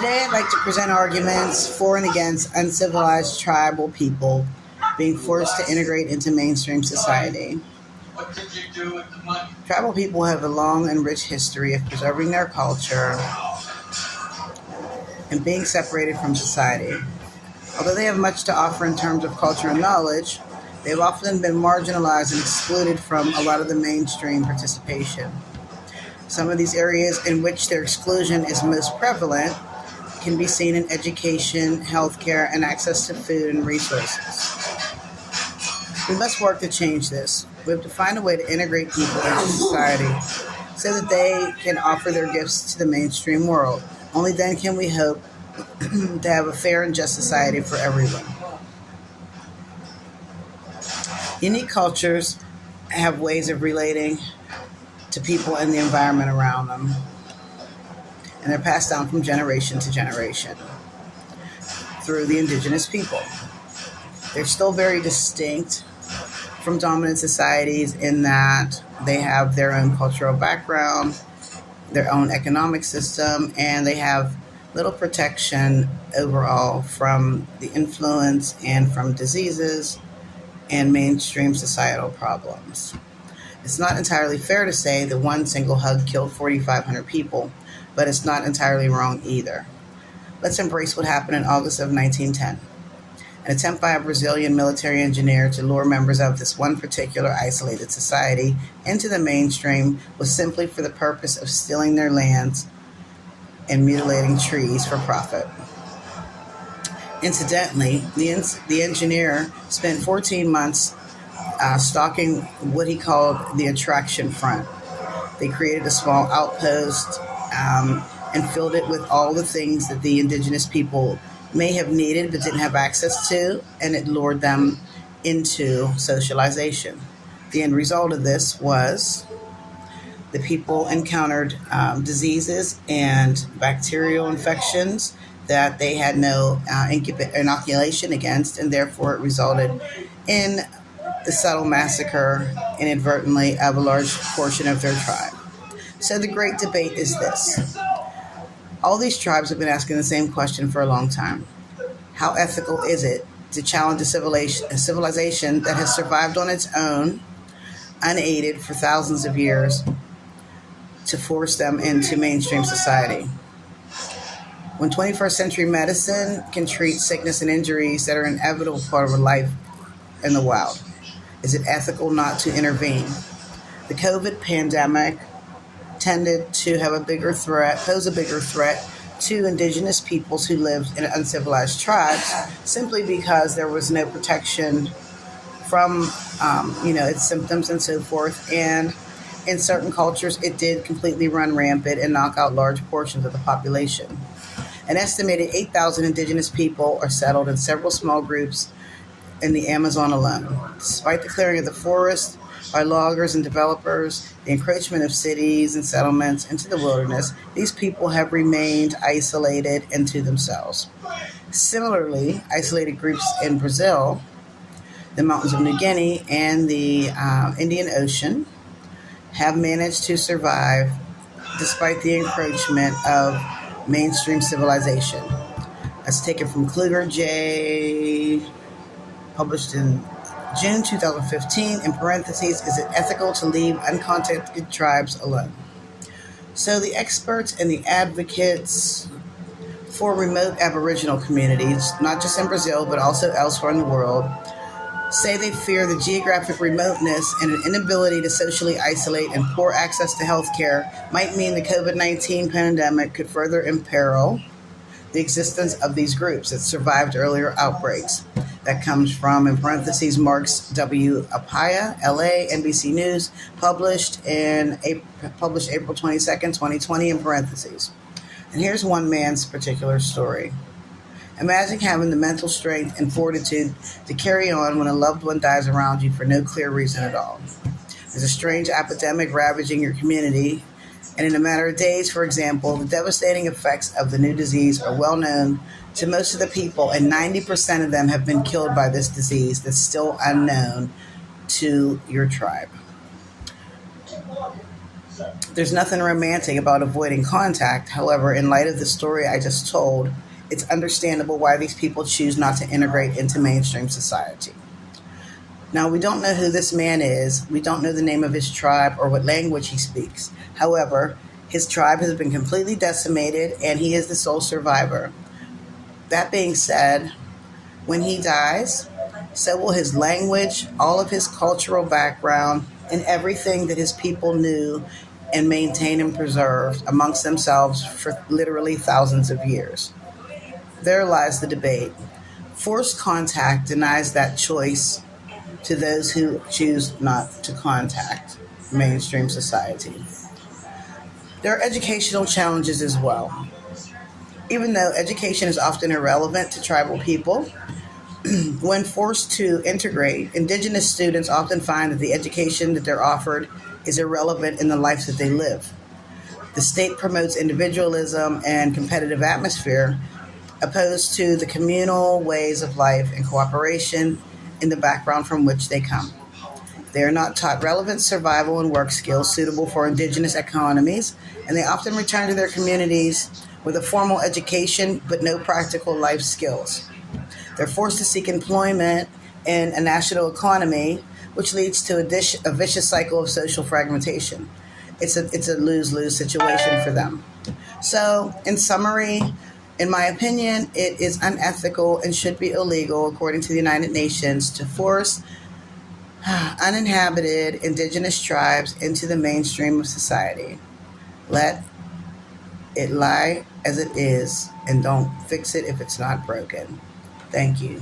Today, I'd like to present arguments for and against uncivilized tribal people being forced to integrate into mainstream society. What did you do with the money? Tribal people have a long and rich history of preserving their culture and being separated from society. Although they have much to offer in terms of culture and knowledge, they've often been marginalized and excluded from a lot of the mainstream participation. Some of these areas in which their exclusion is most prevalent can be seen in education, healthcare, and access to food and resources. We must work to change this. We have to find a way to integrate people into society so that they can offer their gifts to the mainstream world. Only then can we hope to have a fair and just society for everyone. Unique cultures have ways of relating to people and the environment around them, and they're passed down from generation to generation through the indigenous people. They're still very distinct from dominant societies in that they have their own cultural background, their own economic system, and they have little protection overall from the influence and from diseases and mainstream societal problems. It's not entirely fair to say that one single hug killed 4,500 people, but it's not entirely wrong either. Let's embrace what happened in August of 1910. An attempt by a Brazilian military engineer to lure members of this one particular isolated society into the mainstream was simply for the purpose of stealing their lands and mutilating trees for profit. Incidentally, the engineer spent 14 months stalking what he called the attraction front. They created a small outpost and filled it with all the things that the indigenous people may have needed but didn't have access to, and it lured them into socialization. The end result of this was the people encountered diseases and bacterial infections that they had no inoculation against, and therefore it resulted in the subtle massacre inadvertently of a large portion of their tribe. So the great debate is this. All these tribes have been asking the same question for a long time. How ethical is it to challenge a civilization that has survived on its own, unaided for thousands of years, to force them into mainstream society? When 21st century medicine can treat sickness and injuries that are an inevitable part of life in the wild, is it ethical not to intervene? The COVID pandemic tended to have pose a bigger threat to indigenous peoples who lived in uncivilized tribes, simply because there was no protection from, its symptoms and so forth. And in certain cultures, it did completely run rampant and knock out large portions of the population. An estimated 8,000 indigenous people are settled in several small groups in the Amazon alone. Despite the clearing of the forest by loggers and developers, the encroachment of cities and settlements into the wilderness, these people have remained isolated into themselves. Similarly, isolated groups in Brazil, the mountains of New Guinea, and the Indian Ocean have managed to survive despite the encroachment of mainstream civilization. That's taken from Kluger J., published in June 2015, in parentheses, is it ethical to leave uncontacted tribes alone? So the experts and the advocates for remote Aboriginal communities, not just in Brazil, but also elsewhere in the world, say they fear the geographic remoteness and an inability to socially isolate and poor access to health care might mean the COVID-19 pandemic could further imperil the existence of these groups that survived earlier outbreaks. That comes from, in parentheses, Marks W. Apaya, LA, NBC News, published April 22nd, 2020, in parentheses. And here's one man's particular story. Imagine having the mental strength and fortitude to carry on when a loved one dies around you for no clear reason at all. There's a strange epidemic ravaging your community, and in a matter of days, for example, the devastating effects of the new disease are well known to most of the people, and 90% of them have been killed by this disease that's still unknown to your tribe. There's nothing romantic about avoiding contact. However, in light of the story I just told, it's understandable why these people choose not to integrate into mainstream society. Now, we don't know who this man is. We don't know the name of his tribe or what language he speaks. However, his tribe has been completely decimated and he is the sole survivor. That being said, when he dies, so will his language, all of his cultural background, and everything that his people knew and maintained and preserved amongst themselves for literally thousands of years. There lies the debate. Forced contact denies that choice to those who choose not to contact mainstream society. There are educational challenges as well. Even though education is often irrelevant to tribal people, when forced to integrate, indigenous students often find that the education that they're offered is irrelevant in the life that they live. The state promotes individualism and competitive atmosphere opposed to the communal ways of life and cooperation in the background from which they come. They are not taught relevant survival and work skills suitable for indigenous economies, and they often return to their communities with a formal education but no practical life skills. They're forced to seek employment in a national economy, which leads to a vicious cycle of social fragmentation. It's a lose-lose situation for them. So, in summary, in my opinion, it is unethical and should be illegal, according to the United Nations, to force uninhabited indigenous tribes into the mainstream of society. Let it lie as it is and don't fix it if it's not broken. Thank you.